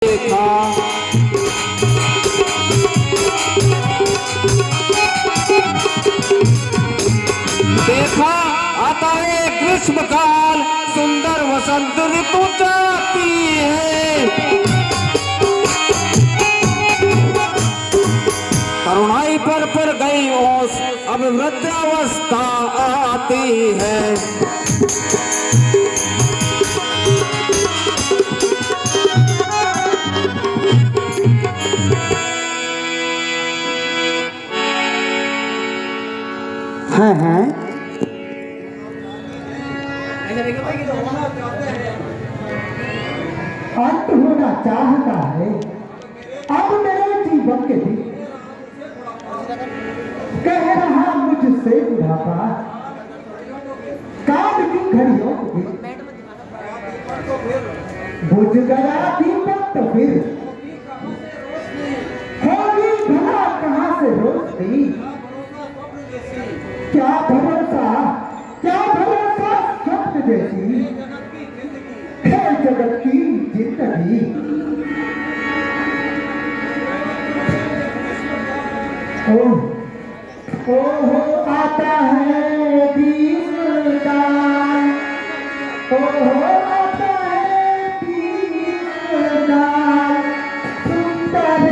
देखा देखा आता है ग्रीष्म काल, सुंदर वसंत ऋतु जाती है। तरुणाई पर गई ओस, अब वृद्धावस्था आती है। हाँ अंत होना चाहता है अब मेरे जीवन के दिन, कह रहा मुझसे बुढ़ापा काल की घड़ियों में बुझ गया दीपक तो फिर होगी भला कहां से रोशनी। क्या भरोसा स्वप्न जैसी है जगत की जिंदगी। ओहो आता है दीनदार, ओहो आता है दीनदार, सुंदर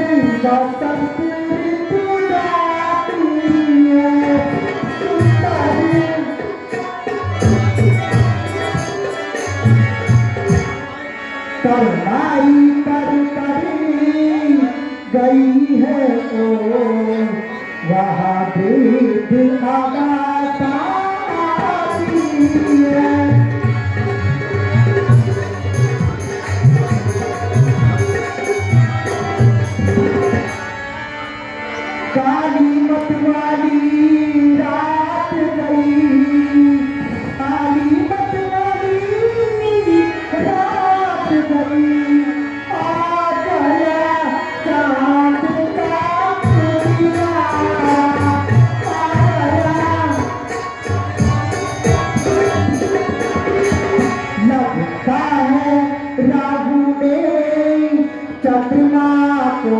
वसंत ऋतु जाती है। तरुणाई पर गई है ओ वहाँ वृद्ध अवस्था आती है। काली मत वाली रात गई, काली मत वाली रात गई, आ गया चाँद का टुकड़ा, आ गया। लगता है राहु ने चंद्रमा को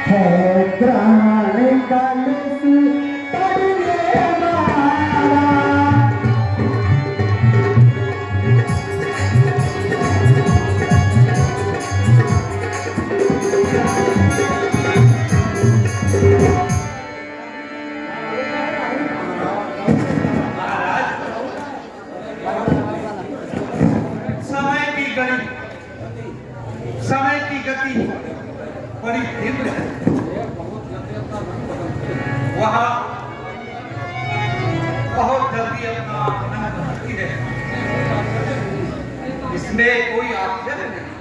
है ग्रहण कलश पड़ने वाला। समय की गति बड़ी तीव्र है। वहाँ बहुत जल्दी अपना आनंद भरती है, इसमें कोई आश्चर्य नहीं।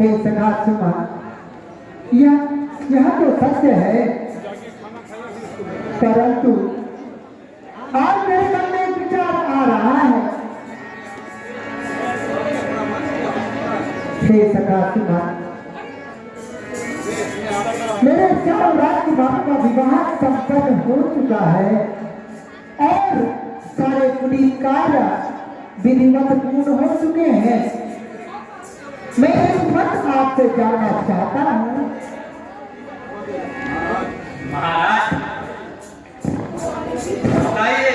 हे सखा सुमन, यह तो सत्य है, परंतु आज मेरे मन में एक विचार आ रहा है। हे सखा सुमन, मेरे चारों राजकुमारों का विवाह संपन्न हो चुका है और सारे पुनीत कार्य विधिवत पूर्ण हो चुके हैं। मैं एक बात आपसे जानना चाहता हूँ। महाराज बताइए,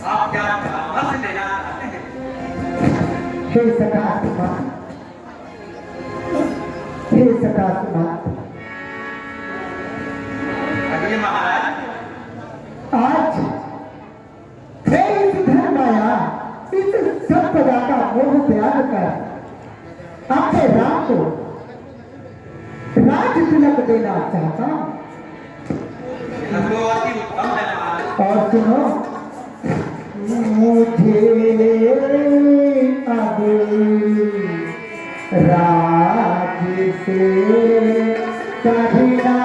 आप क्या परामर्श देना चाहते हैं? हे सखा सुमन, हे सखा सुमन, अगले महाराज आज मैं इस धर्माया इस सब प्रजा का मोह त्याग कर अपने राम को राज तिलक देना चाहता हूं। अति उत्तम है महाराज। और सुनो, मुझे अब राज से चढ़ना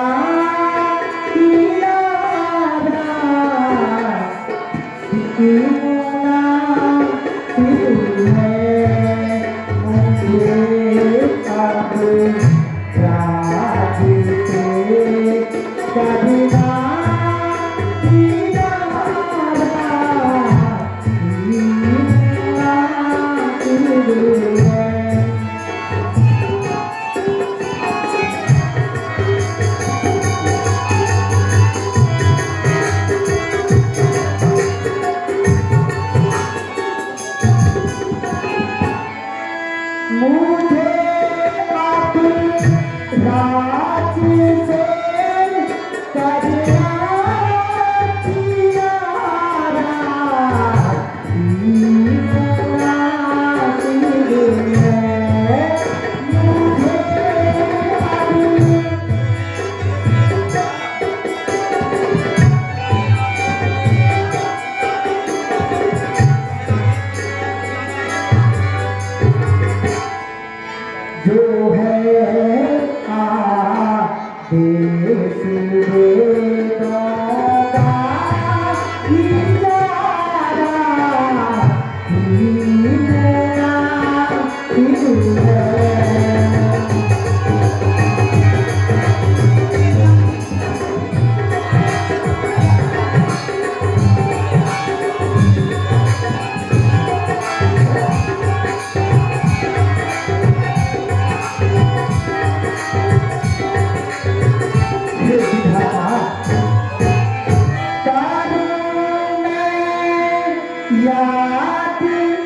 याद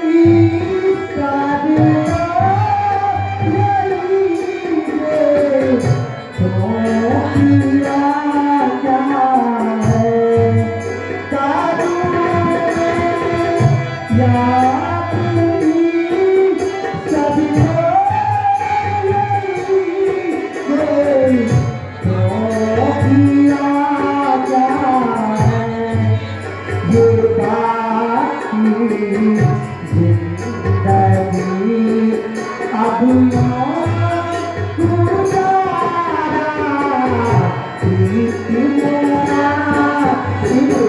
इसका दिलो यही है, तो किया क्या है दारू याद इसका दिलो यही है, तो किया क्या है ये बाकी जिंदगी अब गुजारा इतना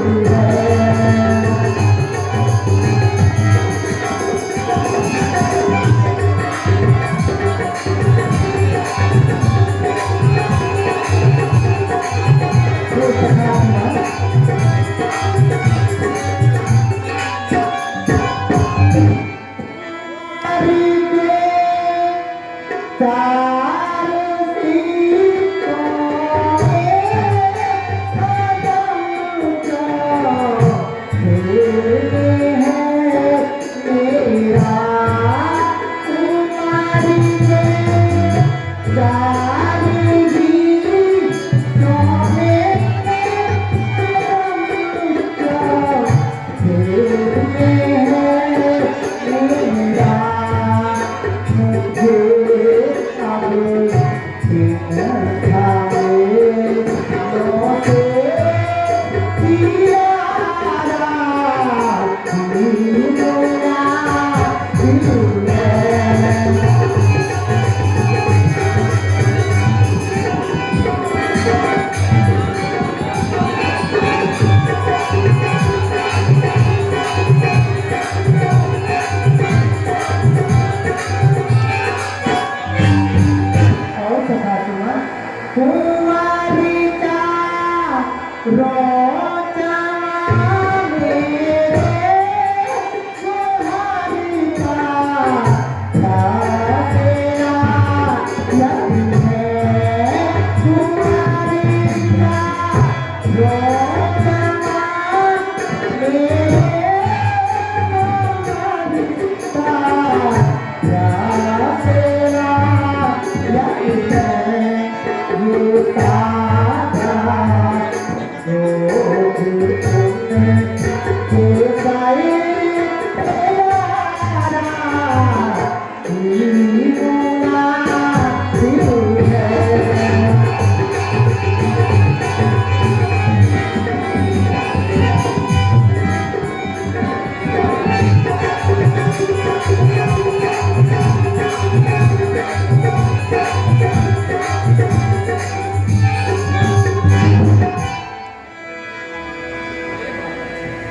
दिल है।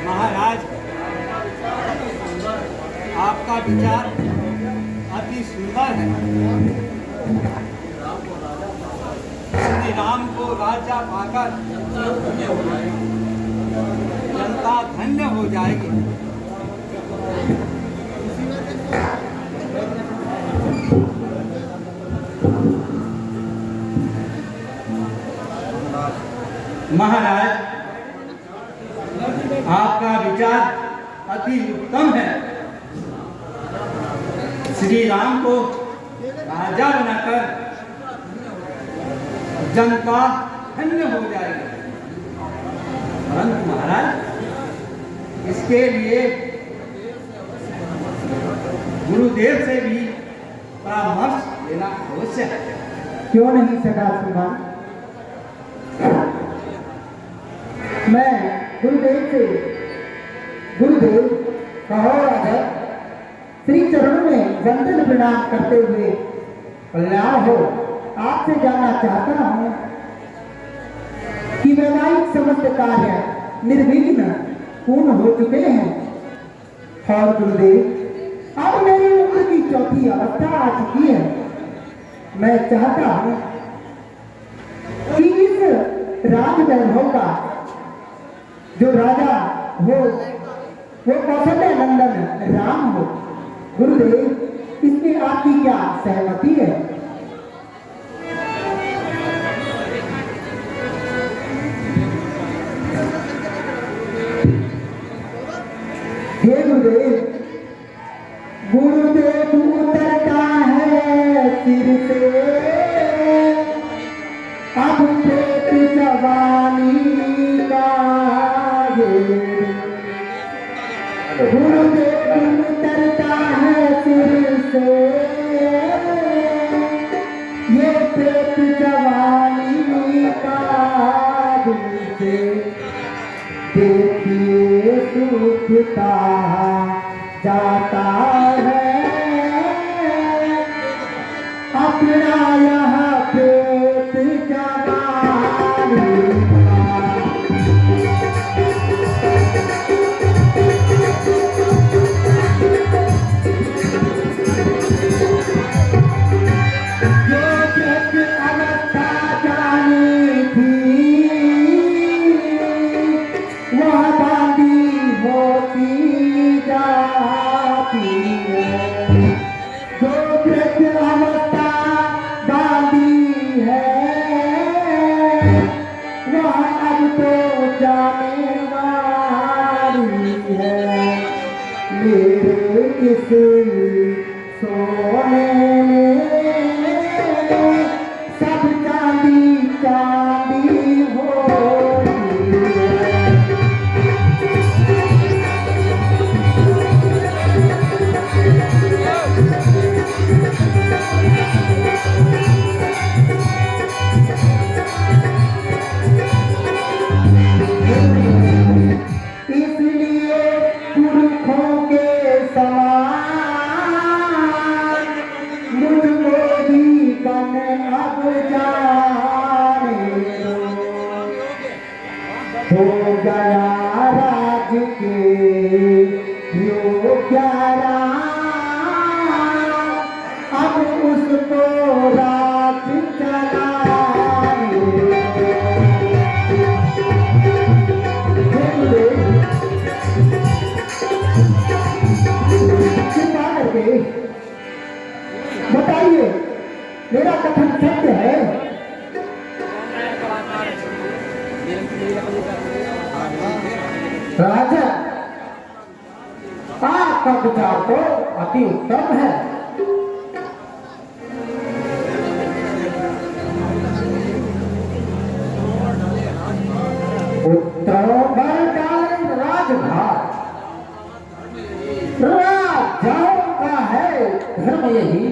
महाराज, आपका विचार अति सुंदर है। श्री राम को राजा पाकर जनता धन्य हो जाएगी। महाराज, आपका विचार अति उत्तम है। श्री राम को राजा बनाकर जनता धन्य हो जाएगी। परंतु महाराज, इसके लिए गुरुदेव से भी परामर्श लेना आवश्यक है। क्यों नहीं सका श्रीमान, मैं गुरुदेव से गुरुदेव कहो राजा, श्री चरणों में वंदन प्रणाम करते हुए कल्याण हो आपसे जानना चाहता हूँ कि वैवाहिक समस्त कार्य निर्विघ्न पूर्ण हो चुके हैं और गुरुदेव अब मेरी उम्र की चौथी अवस्था आ चुकी है। मैं चाहता हूँ कि इस राज वैभव का जो राजा हो वो कौशल्या नंदन राम हो। गुरुदेव, इसमें आपकी क्या सहमति है? हे गुरुदेव, गुरुदेव उतरता है सिर से अब पेट जवानी का ये। गुरुदेव उतरता है सिर से ये पेट जवानी का दिल से। देखिए सूखता जाता है अपना यह पेट जवानी का। सोने में सब चांदी चांदी होती है। इसलिए पुरखों के हो गया राज के योग्य अब उसको राज चलाने। बताइए मेरा कथन सत्य है? राजा आपका विचार तो अति उत्तम है। उत्तरों पर डाले राजघाट, राजाओं का है धर्म यही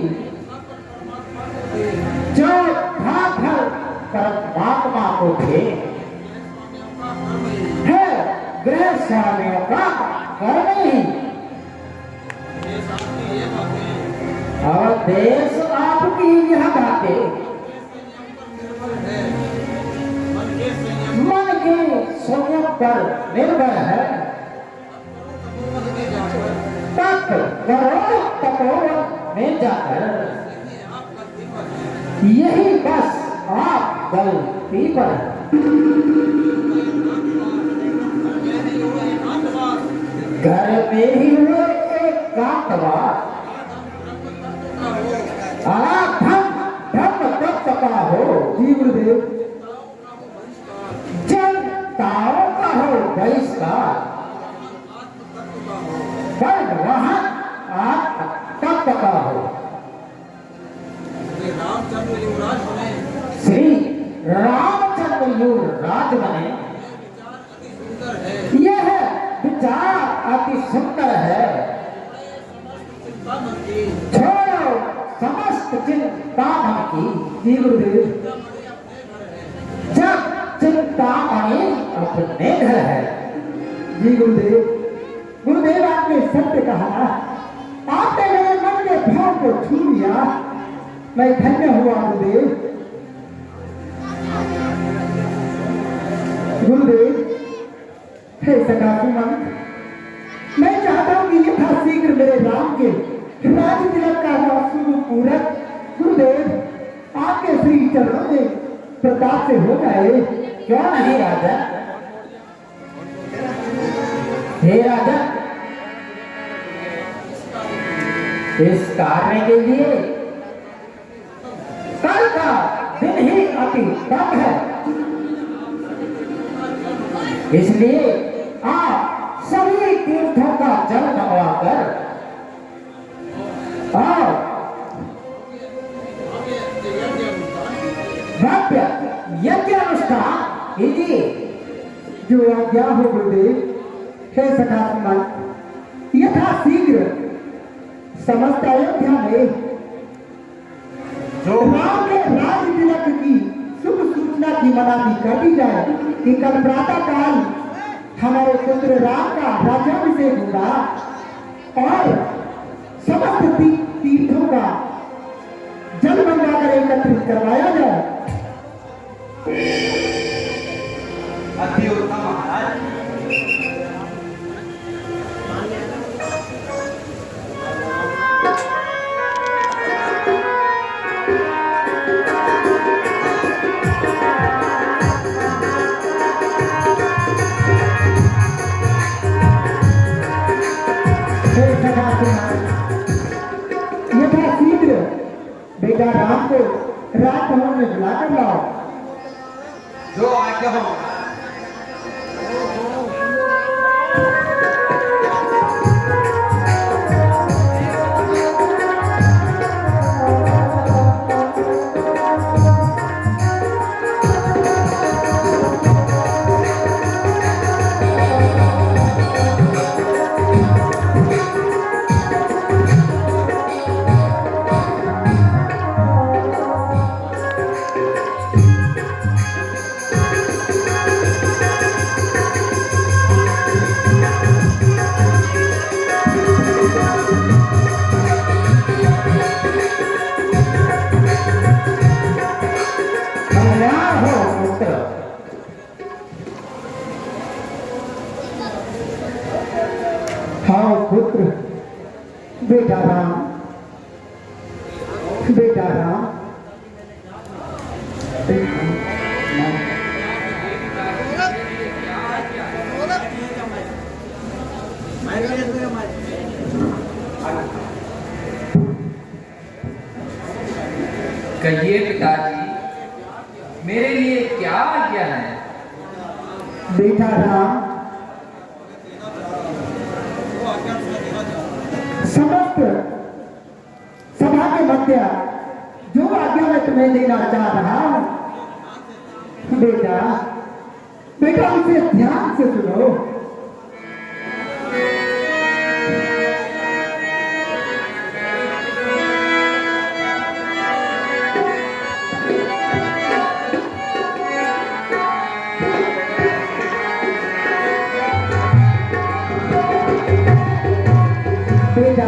जो ठाकर परमात्मा को थे है गृह स्वामियों का कर्म ही। और देश आपकी यह बातें मन के संयम पर निर्भर है। तप करो तपोवन में जाकर यही बस आप गलती पर घर में ही हुए एक कांतवास तत्व का हो। जी गुरुदेव, जनताओं का हो बहिष्कार, पर वहां आप तत्व का हो। श्री रामचंद्र युवराज बने, यह विचार अति सुंदर है। छोड़ो समस्त चिंता मन की। जी गुरुदेव, जब चिंता मणि अपने घर है। जी गुरुदेव, गुरुदेव आपने सत्य कहा, आपने मेरे मन के भाव को छू लिया, मैं धन्य हुआ गुरुदेव। गुरुदेव, हे सखा सुमन, मैं चाहता हूं कि यथाशीघ्र मेरे राम के राज तिलक का शुभ पूरक गुरुदेव आपके श्री चरणों में प्रताप से हो जाए। क्यों नहीं राजा? हे राजा, इस कार्य के लिए कल का दिन ही अति कम है, इसलिए आप सभी तीर्थों का जल मंगवा कर और भव्य यज्ञ अनुष्ठान कीजिए। जो आज्ञा हो गुरुदेव। हे सखात्मन, यथा शीघ्र समस्त अयोध्या में राम के राज तिलक की शुभ सूचना की मनाही कर दी जाए कि कल प्रातः काल हमारे पुत्र राम का राज्याभिषेक होगा और समस्त तीर्थों का जल मंगवाकर एकत्रित करवाया जाए। अति उत्तम महाराज। यथा शीघ्र बेटा राम को राजभवन में बुलाकर लाओ। जो आज्ञा हो। हाँ पुत्र, बेटा राम, बेटा राम। कहिए पिताजी, मेरे लिए क्या आज्ञा है? बेटा राम, समस्त सभा के मध्य जो आज्ञा मैं तुम्हें देना चाह रहा हूं, बेटा बेटा उसे ध्यान से सुनो। बेटा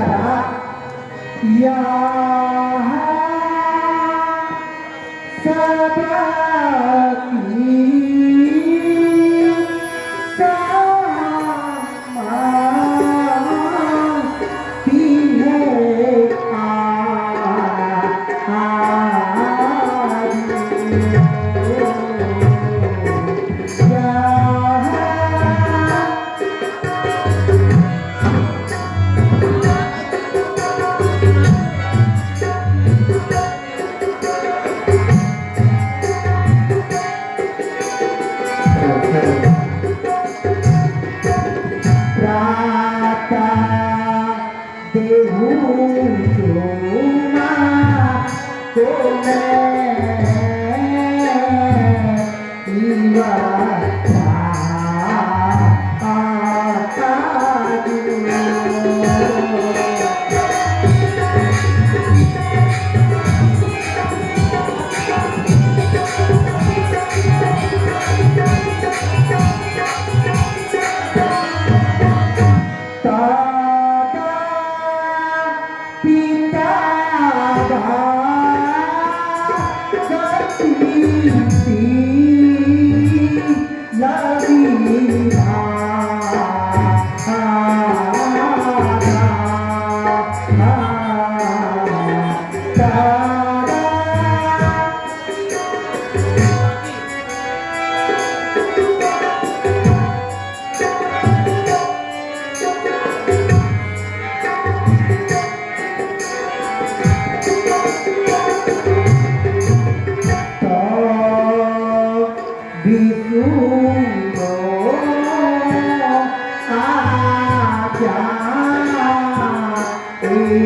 बेटा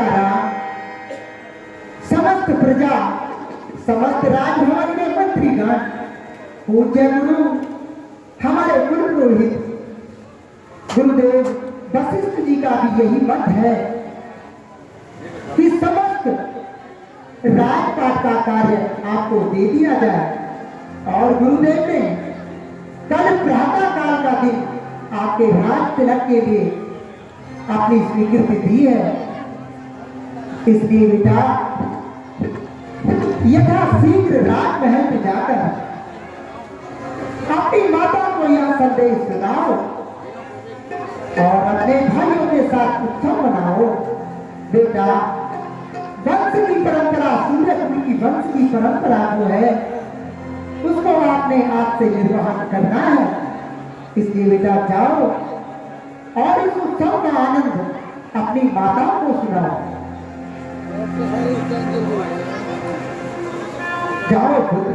राम, समस्त प्रजा, समस्त राजभवन के मंत्रीगण, पूज्य गुरु, हमारे कुल पुरोहित गुरुदेव वशिष्ठ जी का भी यही मत है कि समस्त राजपाट का कार्य आपको दे दिया जाए। और गुरुदेव ने कल प्रातः काल का दिन आपके राज तिलक के लिए अपनी स्वीकृति दी है। इसलिए बेटा यथाशीघ्र राजमहल में जाकर अपनी माता को यह संदेश सुनाओ और अपने भाइयों के साथ उत्सव मनाओ। बेटा वंश की परंपरा, सूर्यकुल की वंश की परंपरा जो है उसको आपने आज से निर्वहन करना है। इसलिए बेटा जाओ और इस उत्सव का आनंद अपनी माता को सुनाओ। जाओ पुत्र।